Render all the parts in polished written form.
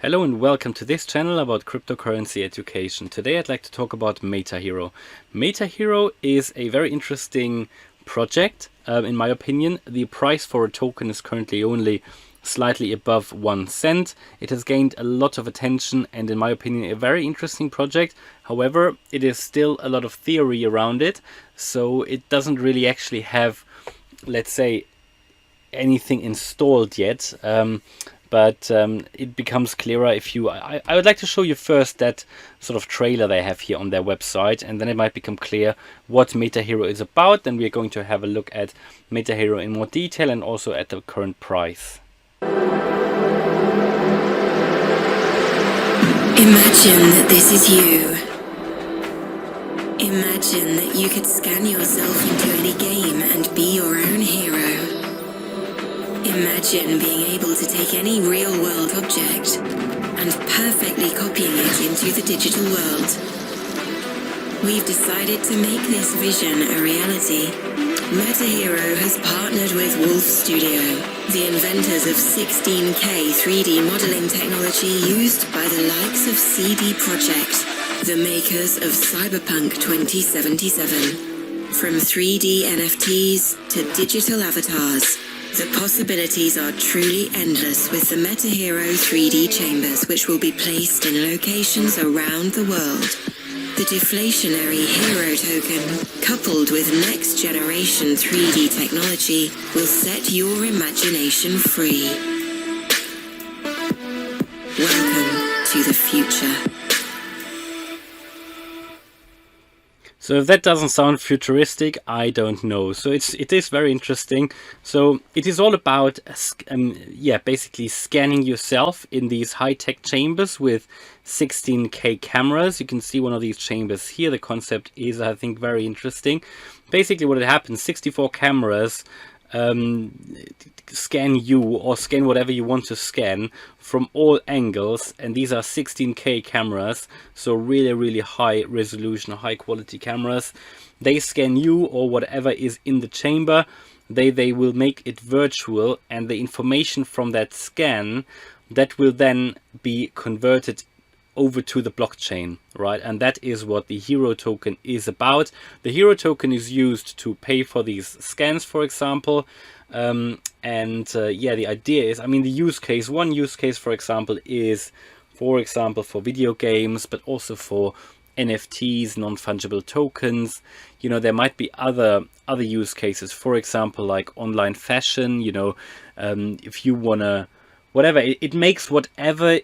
Hello and welcome to this channel about cryptocurrency education. Today I'd like to talk about Metahero. Metahero is a very interesting project. In my opinion, the price for a token is currently only slightly above 1 cent. It has gained a lot of attention and in my opinion a very interesting project. However, it is still a lot of theory around it, so it doesn't really actually have, let's say, anything installed yet. But it becomes clearer if you... I would like to show you first that sort of trailer they have here on their website, and then it might become clear what Metahero is about. Then we're going to have a look at Metahero in more detail and also at the current price. Imagine that this is you. Imagine that you could scan yourself into any game and be your own hero. Imagine being able to take any real-world object and perfectly copying it into the digital world. We've decided to make this vision a reality. Metahero has partnered with Wolf Studio, the inventors of 16K 3D modeling technology used by the likes of CD Projekt, the makers of Cyberpunk 2077. From 3D NFTs to digital avatars, the possibilities are truly endless with the Metahero 3D chambers, which will be placed in locations around the world. The deflationary hero token, coupled with next-generation 3D technology, will set your imagination free. Welcome to the future. So if that doesn't sound futuristic, I don't know. So it is very interesting. So it is all about basically scanning yourself in these high-tech chambers with 16K cameras. You can see one of these chambers here. The concept is, I think, very interesting. Basically what happens, 64 cameras scan you or scan whatever you want to scan from all angles, and these are 16K cameras, so really high resolution, high quality cameras. They scan you or whatever is in the chamber. They will make it virtual, and the information from that scan that will then be converted over to the blockchain, right? And that is what the hero token is about. The hero token is used to pay for these scans, for example. The idea is, the use case, one use case, for example, is, for video games, but also for NFTs, non-fungible tokens. You know, there might be other use cases, for example, like online fashion. You know, if you wanna, whatever, it makes whatever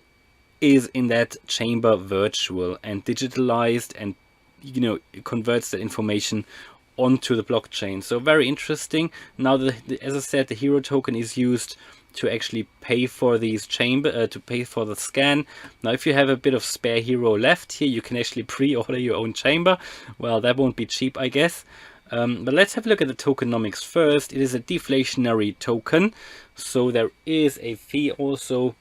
is in that chamber virtual and digitalized, and it converts that information onto the blockchain. So very interesting. Now, as I said, the hero token is used to actually pay for these to pay for the scan. Now, if you have a bit of spare hero left here, you can actually pre-order your own chamber. Well, that won't be cheap, I guess. But let's have a look at the tokenomics first. It is a deflationary token, so there is a fee also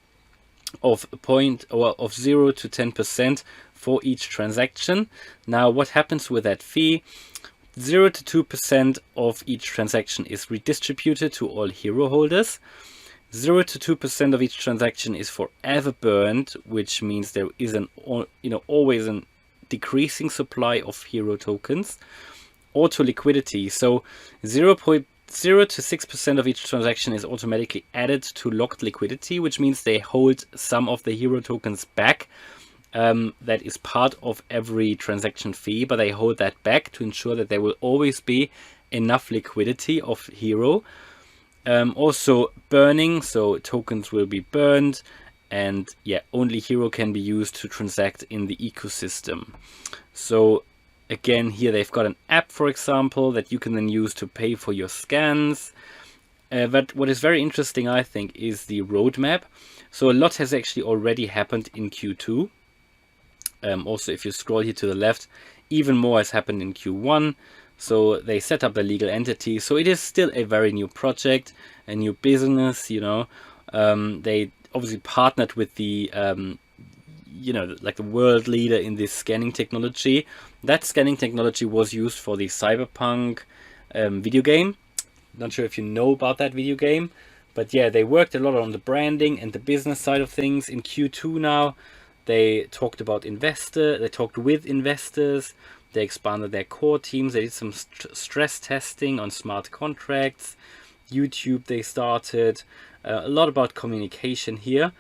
of 0 to 10% for each transaction. Now, what happens with that fee? 0 to 2% of each transaction is redistributed to all hero holders. 0 to 2% of each transaction is forever burned, which means there is always a decreasing supply of hero tokens. Auto liquidity, so 0 to 6% of each transaction is automatically added to locked liquidity, which means they hold some of the hero tokens back. That is part of every transaction fee, but they hold that back to ensure that there will always be enough liquidity of hero. Also burning, so tokens will be burned, and only hero can be used to transact in the ecosystem. So again, here they've got an app, for example, that you can then use to pay for your scans. But what is very interesting, I think, is the roadmap. So a lot has actually already happened in Q2. Also, if you scroll here to the left, even more has happened in Q1. So they set up a legal entity. So it is still a very new project, a new business. They obviously partnered with the like the world leader in this scanning technology. That scanning technology was used for the Cyberpunk video game. Not sure if you know about that video game, But yeah, they worked a lot on the branding and the business side of things. In Q2 now, they talked with investors, they expanded their core teams, they did some stress testing on smart contracts. YouTube they started, a lot about communication here.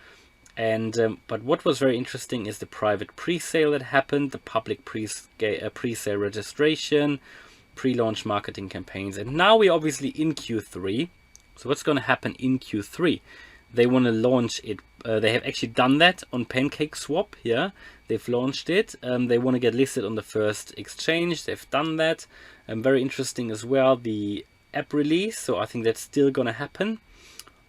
And but what was very interesting is the private pre-sale that happened, the public pre-sale registration, pre-launch marketing campaigns. And now we're obviously in Q3. So what's going to happen in Q3? They want to launch it. They have actually done that on PancakeSwap. Yeah, they've launched it. They want to get listed on the first exchange. They've done that. Very interesting as well, the app release. So I think that's still going to happen.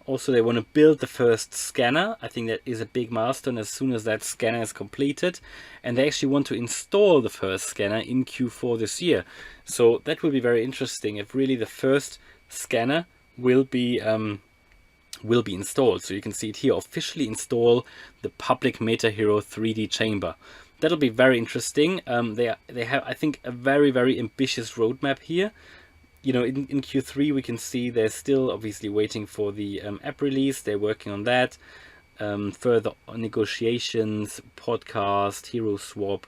Also, they want to build the first scanner. I think that is a big milestone as soon as that scanner is completed. And they actually want to install the first scanner in Q4 this year. So that will be very interesting if really the first scanner will be installed. So you can see it here, officially install the public Metahero 3D chamber. That'll be very interesting. They have, I think, a very, very ambitious roadmap here. You know, in Q3 we can see they're still obviously waiting for the app release. They're working on that. Further negotiations, podcast, Hero Swap,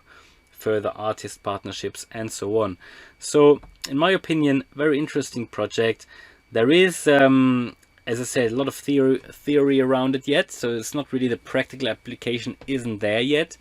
further artist partnerships, and so on. So in my opinion, very interesting project. There is, as I said, a lot of theory around it yet. So it's not really, the practical application isn't there yet.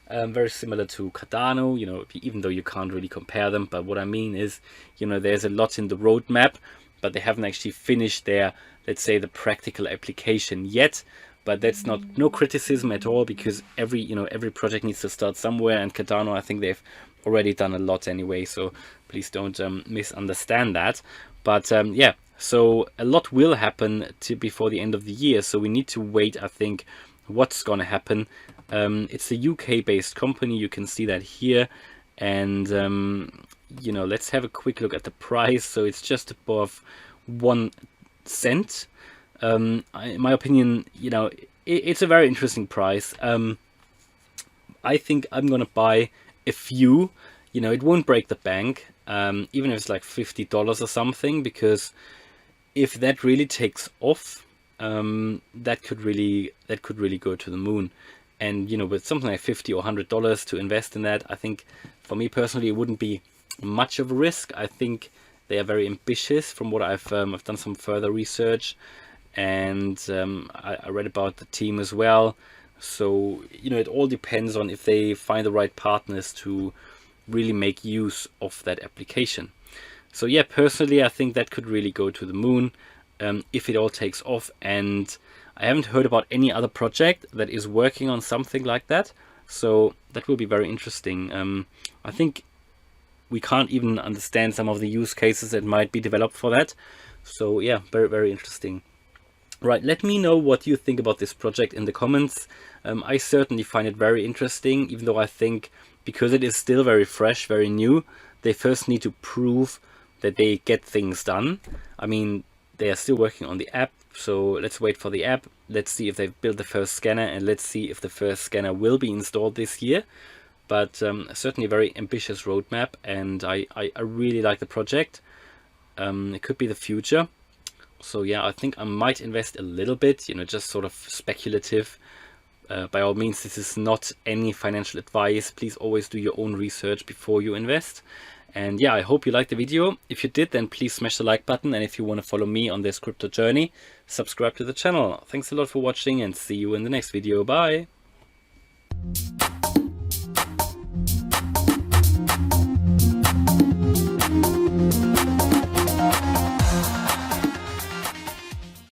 Very similar to Cardano, you know, even though you can't really compare them. But what I mean is, you know, there's a lot in the roadmap, but they haven't actually finished their, let's say, the practical application yet. But that's not, no criticism at all, because every project needs to start somewhere, and Cardano, I think they've already done a lot anyway. So please don't misunderstand that. But yeah, so a lot will happen before the end of the year. So we need to wait, I think, what's going to happen. It's a UK-based company. You can see that here. And, you know, let's have a quick look at the price. So it's just above 1 cent. In my opinion, you know, it's a very interesting price. I think I'm going to buy a few. You know, it won't break the bank, even if it's like $50 or something, because if that really takes off, that could really go to the moon. And, you know, with something like $50 or $100 to invest in that, I think for me personally, it wouldn't be much of a risk. I think they are very ambitious from what I've done some further research, and I read about the team as well. So, you know, it all depends on if they find the right partners to really make use of that application. So yeah, personally, I think that could really go to the moon if it all takes off. And I haven't heard about any other project that is working on something like that. So that will be very interesting. I think we can't even understand some of the use cases that might be developed for that. So yeah, very, very interesting. Right, let me know what you think about this project in the comments. I certainly find it very interesting, even though I think because it is still very fresh, very new, they first need to prove that they get things done. I mean, they are still working on the app, so let's wait for the app. Let's see if they've built the first scanner, and let's see if the first scanner will be installed this year. But certainly a very ambitious roadmap, and I really like the project. It could be the future. So yeah, I think I might invest a little bit, you know, just sort of speculative. By all means, this is not any financial advice. Please always do your own research before you invest. And yeah, I hope you liked the video. If you did, then please smash the like button. And if you want to follow me on this crypto journey, subscribe to the channel. Thanks a lot for watching, and see you in the next video. Bye.